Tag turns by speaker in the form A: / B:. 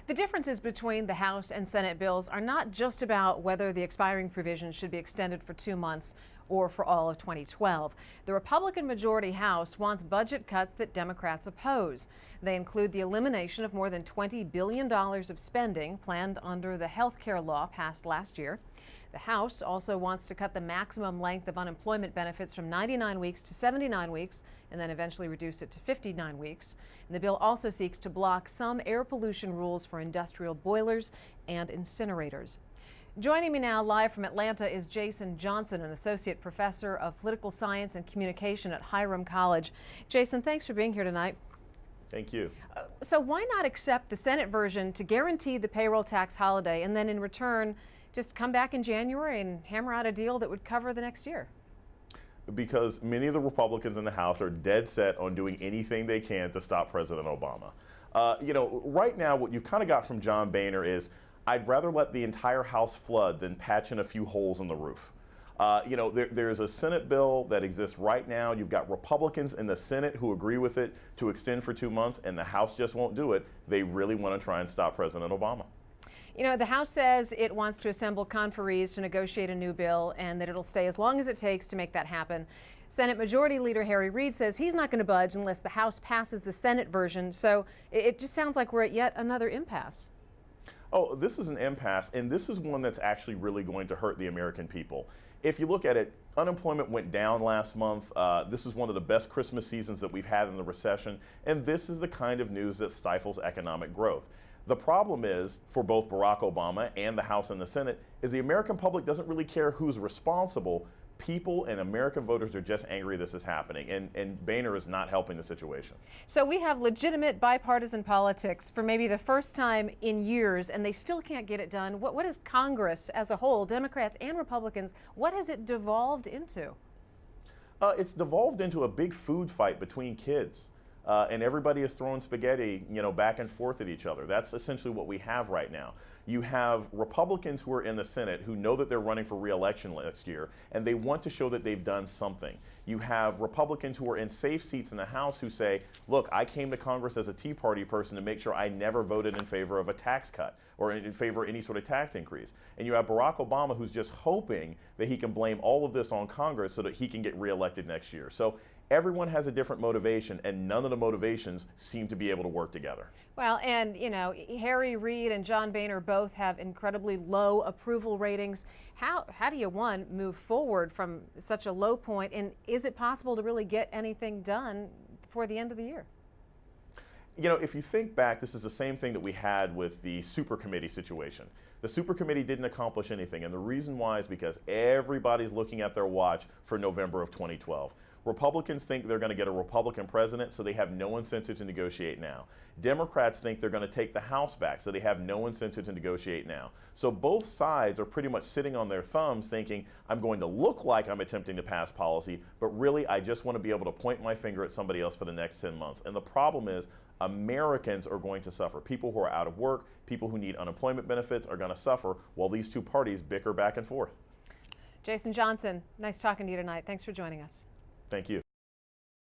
A: The differences between the House and Senate bills are not just about whether the expiring provisions should be extended for 2 months or for all of 2012. The Republican majority House wants budget cuts that Democrats oppose. They include the elimination of more than $20 billion of spending planned under the health care law passed last year. The House also wants to cut the maximum length of unemployment benefits from 99 weeks to 79 weeks and then eventually reduce it to 59 weeks. And the bill also seeks to block some air pollution rules for industrial boilers and incinerators. Joining me now live from Atlanta is Jason Johnson, an associate professor of political science and communication at Hiram College. Jason, thanks for being here tonight.
B: Thank you.
A: So why not accept the Senate version to guarantee the payroll tax holiday and then in return just come back in January and hammer out a deal that would cover the next year?
B: Because many of the Republicans in the House are dead set on doing anything they can to stop President Obama. Right now what you kind of got from John Boehner is, I'd rather let the entire House flood than patch in a few holes in the roof. There's a Senate bill that exists right now. You've got Republicans in the Senate who agree with it to extend for 2 months, and the House just won't do it. They really want to try and stop President Obama.
A: You know, the House says it wants to assemble conferees to negotiate a new bill and that it'll stay as long as it takes to make that happen. Senate Majority Leader Harry Reid says he's not going to budge unless the House passes the Senate version. So it just sounds like we're at yet another impasse.
B: Oh, this is an impasse, and this is one that's actually really going to hurt the American people. If you look at it, unemployment went down last month. This is one of the best Christmas seasons that we've had in the recession, and this is the kind of news that stifles economic growth. The problem is, for both Barack Obama and the House and the Senate, is the American public doesn't really care who's responsible. People and American voters are just angry this is happening, and Boehner is not helping the situation.
A: So we have legitimate bipartisan politics for maybe the first time in years, and they still can't get it done. What is Congress as a whole, Democrats and Republicans, what has it devolved into?
B: It's devolved into a big food fight between kids. And everybody is throwing spaghetti, back and forth at each other. That's essentially what we have right now. You have Republicans who are in the Senate who know that they're running for re-election next year, and they want to show that they've done something. You have Republicans who are in safe seats in the House who say, look, I came to Congress as a Tea Party person to make sure I never voted in favor of a tax cut or in favor of any sort of tax increase. And you have Barack Obama who's just hoping that he can blame all of this on Congress so that he can get re-elected next year. So everyone has a different motivation, and none of the motivations seem to be able to work together.
A: Well, and, Harry Reid and John Boehner both have incredibly low approval ratings. How do you, one, move forward from such a low point, and is it possible to really get anything done before the end of the year?
B: If you think back, this is the same thing that we had with the super committee situation. The super committee didn't accomplish anything, and the reason why is because everybody's looking at their watch for November of 2012. Republicans think they're going to get a Republican president, so they have no incentive to negotiate now. Democrats think they're going to take the House back, so they have no incentive to negotiate now. So both sides are pretty much sitting on their thumbs thinking, I'm going to look like I'm attempting to pass policy, but really I just want to be able to point my finger at somebody else for the next 10 months. And the problem is, Americans are going to suffer. People who are out of work, people who need unemployment benefits are going to suffer while these two parties bicker back and forth.
A: Jason Johnson, nice talking to you tonight. Thanks for joining us.
B: Thank you.